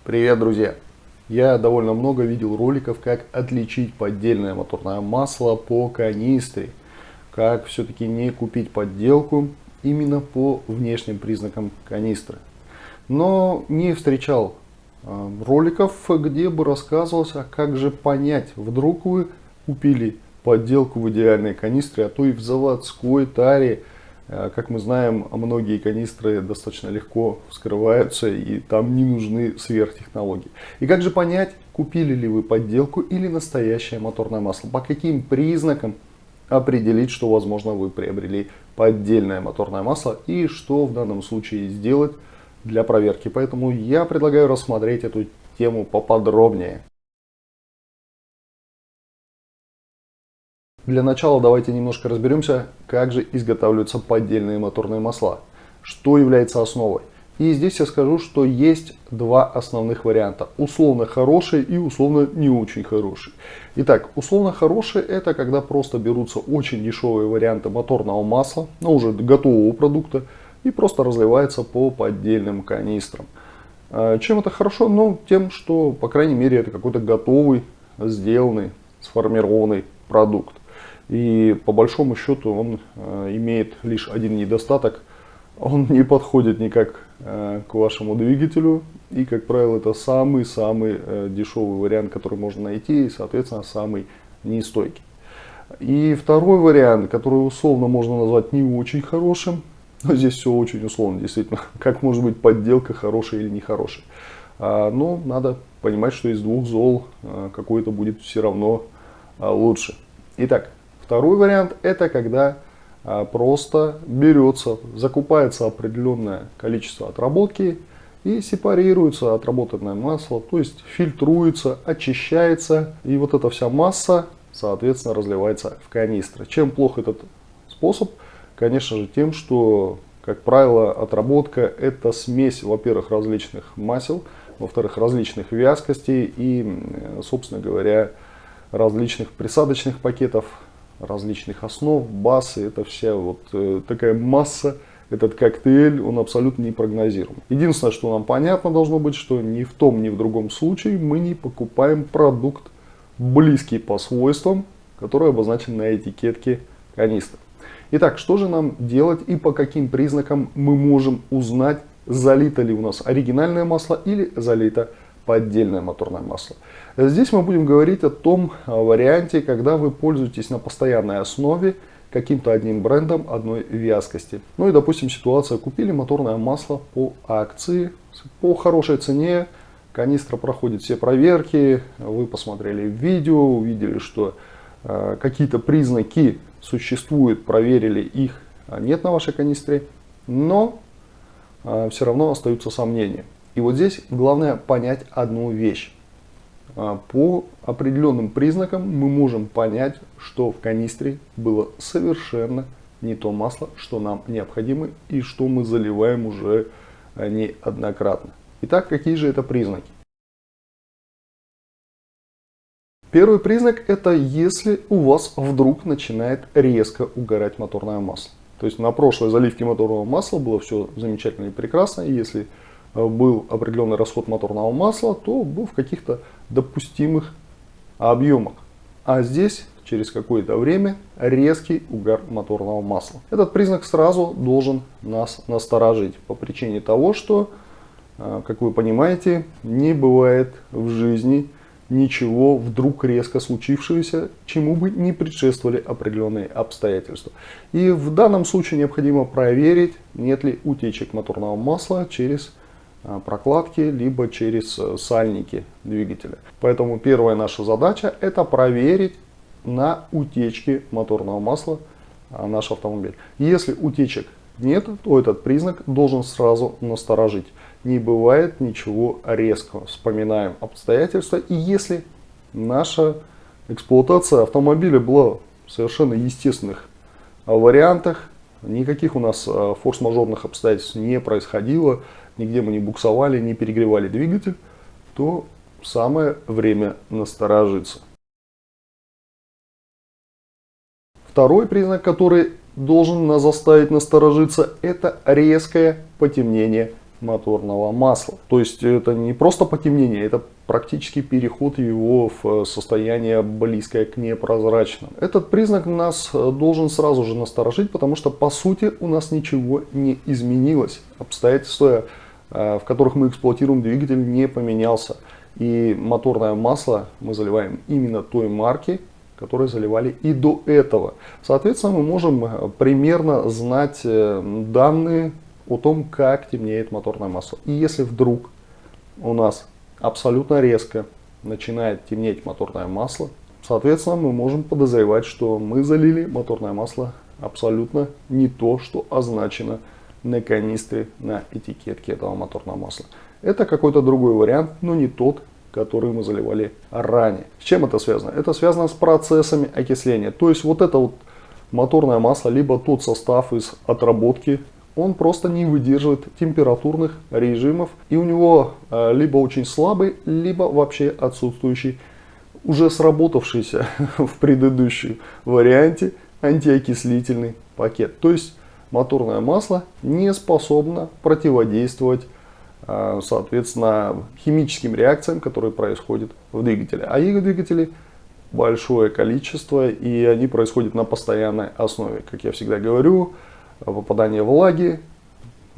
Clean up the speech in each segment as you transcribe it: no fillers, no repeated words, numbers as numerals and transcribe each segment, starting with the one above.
Привет, друзья! Я довольно много видел роликов, как отличить поддельное моторное масло по канистре. Как все-таки не купить подделку именно по внешним признакам канистры. Но не встречал роликов, где бы рассказывалось, а как же понять, вдруг вы купили подделку в идеальной канистре, а то и в заводской таре. Как мы знаем, многие канистры достаточно легко вскрываются, и там не нужны сверхтехнологии. И как же понять, купили ли вы подделку или настоящее моторное масло? По каким признакам определить, что, возможно, вы приобрели поддельное моторное масло и что в данном случае сделать для проверки? Поэтому я предлагаю рассмотреть эту тему поподробнее. Для начала давайте немножко разберемся, как же изготавливаются поддельные моторные масла, что является основой. И здесь я скажу, что есть два основных варианта: условно хороший и условно не очень хороший. Итак, условно хороший — это когда просто берутся очень дешевые варианты моторного масла, уже готового продукта, и просто разливается по поддельным канистрам. Чем это хорошо? Ну, тем, что, по крайней мере, это какой-то готовый, сделанный, сформированный продукт. И по большому счету он имеет лишь один недостаток: он не подходит никак к вашему двигателю, и, как правило, это самый-самый дешевый вариант, который можно найти, и, соответственно, самый неустойкий. И второй вариант, который условно можно назвать не очень хорошим, но здесь все очень условно, действительно, как может быть подделка хорошая или нехорошая. Но надо понимать, что из двух зол какой-то будет все равно лучше. Итак, второй вариант — это когда просто берется, закупается определенное количество отработки и сепарируется отработанное масло, то есть фильтруется, очищается, и вот эта вся масса, соответственно, разливается в канистры. Чем плох этот способ? Конечно же тем, что, как правило, отработка — это смесь, во-первых, различных масел, во-вторых, различных вязкостей и, собственно говоря, различных присадочных пакетов, различных основ, базы. Это вся вот такая масса, этот коктейль, он абсолютно непрогнозируем. Единственное, что нам понятно должно быть, что ни в том, ни в другом случае мы не покупаем продукт, близкий по свойствам, который обозначен на этикетке канистры. Итак, что же нам делать и по каким признакам мы можем узнать, залито ли у нас оригинальное масло или залито поддельное моторное масло? Здесь мы будем говорить о том варианте, когда вы пользуетесь на постоянной основе каким-то одним брендом одной вязкости. Ну и, допустим, ситуация: купили моторное масло по акции, по хорошей цене, канистра проходит все проверки, вы посмотрели видео, увидели, что какие-то признаки существуют, проверили их, нет на вашей канистре, но все равно остаются сомнения. И вот здесь главное понять одну вещь. По определенным признакам мы можем понять, что в канистре было совершенно не то масло, что нам необходимо и что мы заливаем уже неоднократно. Итак, какие же это признаки? Первый признак — это если у вас вдруг начинает резко угорать моторное масло. То есть на прошлой заливке моторного масла было все замечательно и прекрасно, и если был определенный расход моторного масла, то был в каких-то допустимых объемах. А здесь через какое-то время резкий угар моторного масла. Этот признак сразу должен нас насторожить по причине того, что, как вы понимаете, не бывает в жизни ничего вдруг резко случившегося, чему бы не предшествовали определенные обстоятельства. И в данном случае необходимо проверить, нет ли утечек моторного масла через прокладки, либо через сальники двигателя. Поэтому первая наша задача — это проверить на утечки моторного масла наш автомобиль. Если утечек нет, то этот признак должен сразу насторожить. Не бывает ничего резкого. Вспоминаем обстоятельства. И если наша эксплуатация автомобиля была в совершенно естественных вариантах, никаких у нас форс-мажорных обстоятельств не происходило, нигде мы не буксовали, не перегревали двигатель, то самое время насторожиться. Второй признак, который должен нас заставить насторожиться, это резкое потемнение моторного масла. То есть это не просто потемнение, это практически переход его в состояние близкое к непрозрачному. Этот признак нас должен сразу же насторожить, потому что по сути у нас ничего не изменилось. Обстоятельства, в которых мы эксплуатируем двигатель, не поменялся. И моторное масло мы заливаем именно той марки, которые заливали и до этого. Соответственно, мы можем примерно знать данные о том, как темнеет моторное масло. И если вдруг у нас абсолютно резко начинает темнеть моторное масло, соответственно, мы можем подозревать, что мы залили моторное масло абсолютно не то, что означено на канистре, на этикетке этого моторного масла. Это какой-то другой вариант, но не тот, который мы заливали ранее. С чем это связано? Это связано с процессами окисления. То есть вот это вот моторное масло, либо тот состав из отработки, он просто не выдерживает температурных режимов. И у него либо очень слабый, либо вообще отсутствующий, уже сработавшийся в предыдущем варианте антиокислительный пакет. То есть моторное масло не способно противодействовать, соответственно, химическим реакциям, которые происходят в двигателе. А их двигателей большое количество, и они происходят на постоянной основе. Как я всегда говорю, попадание влаги,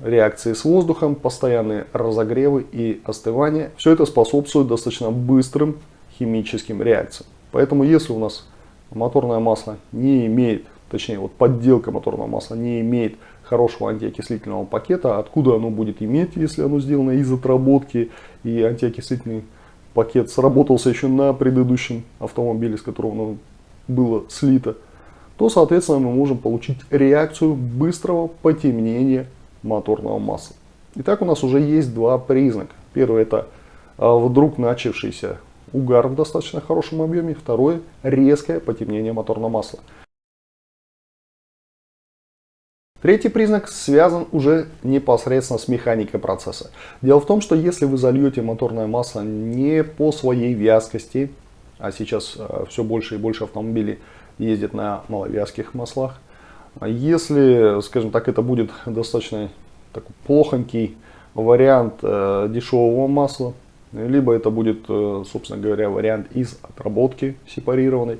реакции с воздухом, постоянные разогревы и остывания. Все это способствует достаточно быстрым химическим реакциям. Поэтому если у нас моторное масло не имеет, точнее вот подделка моторного масла не имеет хорошего антиокислительного пакета, откуда оно будет иметь, если оно сделано из отработки, и антиокислительный пакет сработался еще на предыдущем автомобиле, с которого оно было слито, то, соответственно, мы можем получить реакцию быстрого потемнения моторного масла. Итак, у нас уже есть два признака. Первый — это вдруг начавшийся угар в достаточно хорошем объеме. Второе — резкое потемнение моторного масла. Третий признак связан уже непосредственно с механикой процесса. Дело в том, что если вы зальете моторное масло не по своей вязкости, а сейчас все больше и больше автомобилей ездят на маловязких маслах, если, скажем так, это будет достаточно такой плохонький вариант дешевого масла, либо это будет, собственно говоря, вариант из отработки сепарированной,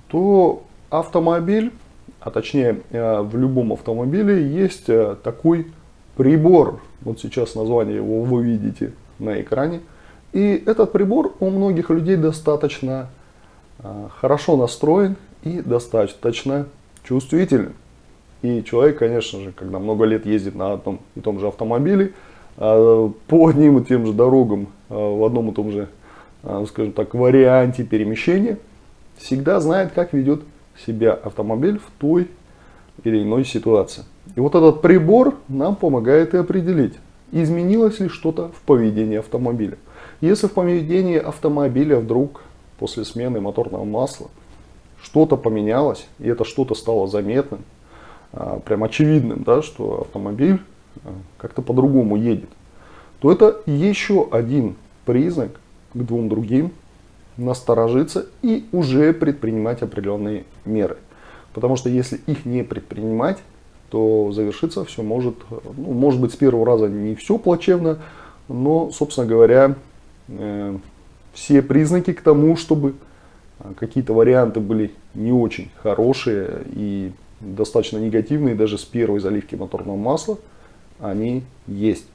то автомобиль, а точнее в любом автомобиле есть такой прибор. Вот сейчас название его вы видите на экране. И этот прибор у многих людей достаточно хорошо настроен и достаточно чувствителен. И человек, конечно же, когда много лет ездит на одном и том же автомобиле, по одним и тем же дорогам, в одном и том же, скажем так, варианте перемещения, всегда знает, как ведет себя автомобиль в той или иной ситуации. И вот этот прибор нам помогает и определить, изменилось ли что-то в поведении автомобиля. Если в поведении автомобиля вдруг после смены моторного масла что-то поменялось, и это что-то стало заметным, прям очевидным, да, что автомобиль как-то по-другому едет, то это еще один признак к двум другим насторожиться и уже предпринимать определенные меры. Потому что если их не предпринимать, то завершиться все может, ну, может быть, с первого раза не все плачевно, но, собственно говоря, все признаки к тому, чтобы какие-то варианты были не очень хорошие и достаточно негативные, даже с первой заливки моторного масла, они есть.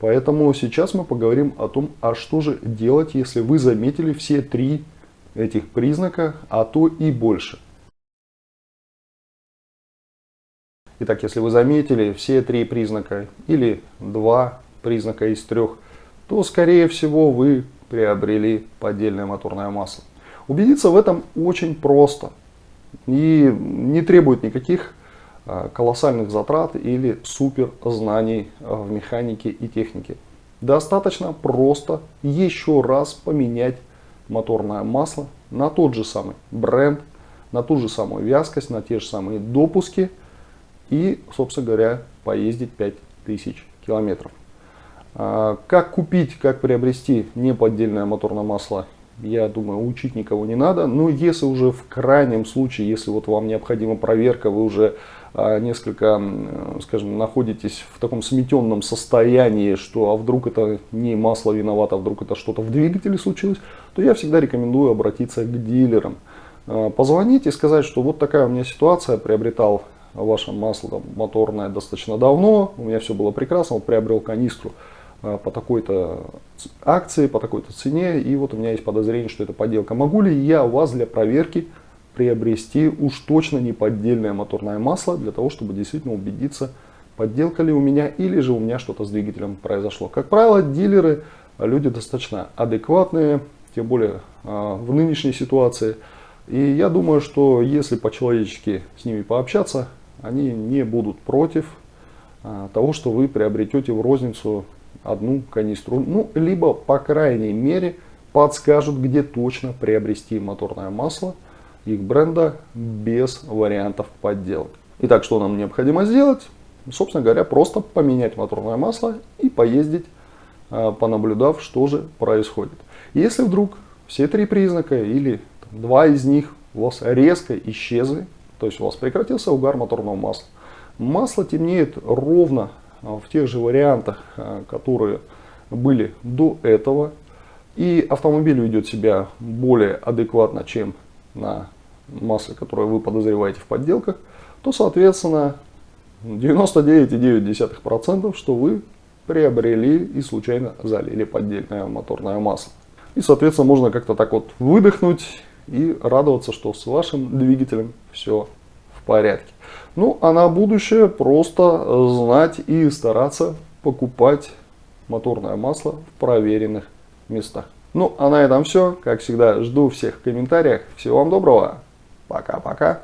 Поэтому сейчас мы поговорим о том, а что же делать, если вы заметили все три этих признака, а то и больше. Итак, если вы заметили все три признака или два признака из трех, то, скорее всего, вы приобрели поддельное моторное масло. Убедиться в этом очень просто и не требует никаких колоссальных затрат или супер знаний в механике и технике. Достаточно просто еще раз поменять моторное масло на тот же самый бренд, на ту же самую вязкость, на те же самые допуски и, собственно говоря, поездить 5000 километров. Как купить, как приобрести неподдельное моторное масло, я думаю, учить никого не надо. Но если уже в крайнем случае, если вот вам необходима проверка, вы уже несколько, скажем, находитесь в таком сметенном состоянии, что а вдруг это не масло виновато, а вдруг это что-то в двигателе случилось, то я всегда рекомендую обратиться к дилерам. Позвонить и сказать, что вот такая у меня ситуация, приобретал ваше масло там, моторное достаточно давно, у меня все было прекрасно, вот приобрел канистру по такой-то акции, по такой-то цене, и вот у меня есть подозрение, что это подделка. Могу ли я у вас для проверки приобрести уж точно не поддельное моторное масло, для того, чтобы действительно убедиться, подделка ли у меня или же у меня что-то с двигателем произошло. Как правило, дилеры люди достаточно адекватные, тем более в нынешней ситуации. И я думаю, что если по-человечески с ними пообщаться, они не будут против того, что вы приобретете в розницу одну канистру. Ну, либо, по крайней мере, подскажут, где точно приобрести моторное масло их бренда без вариантов подделок. Итак, что нам необходимо сделать? Собственно говоря, просто поменять моторное масло и поездить, понаблюдав, что же происходит. Если вдруг все три признака или два из них у вас резко исчезли, то есть у вас прекратился угар моторного масла, масло темнеет ровно в тех же вариантах, которые были до этого, и автомобиль ведет себя более адекватно, чем на масле, которое вы подозреваете в подделках, то, соответственно, 99,9%, что вы приобрели и случайно залили поддельное моторное масло. И, соответственно, можно как-то так вот выдохнуть и радоваться, что с вашим двигателем все в порядке. Ну, а на будущее просто знать и стараться покупать моторное масло в проверенных местах. Ну, а на этом все. Как всегда, жду всех в комментариях. Всего вам доброго. Пока-пока.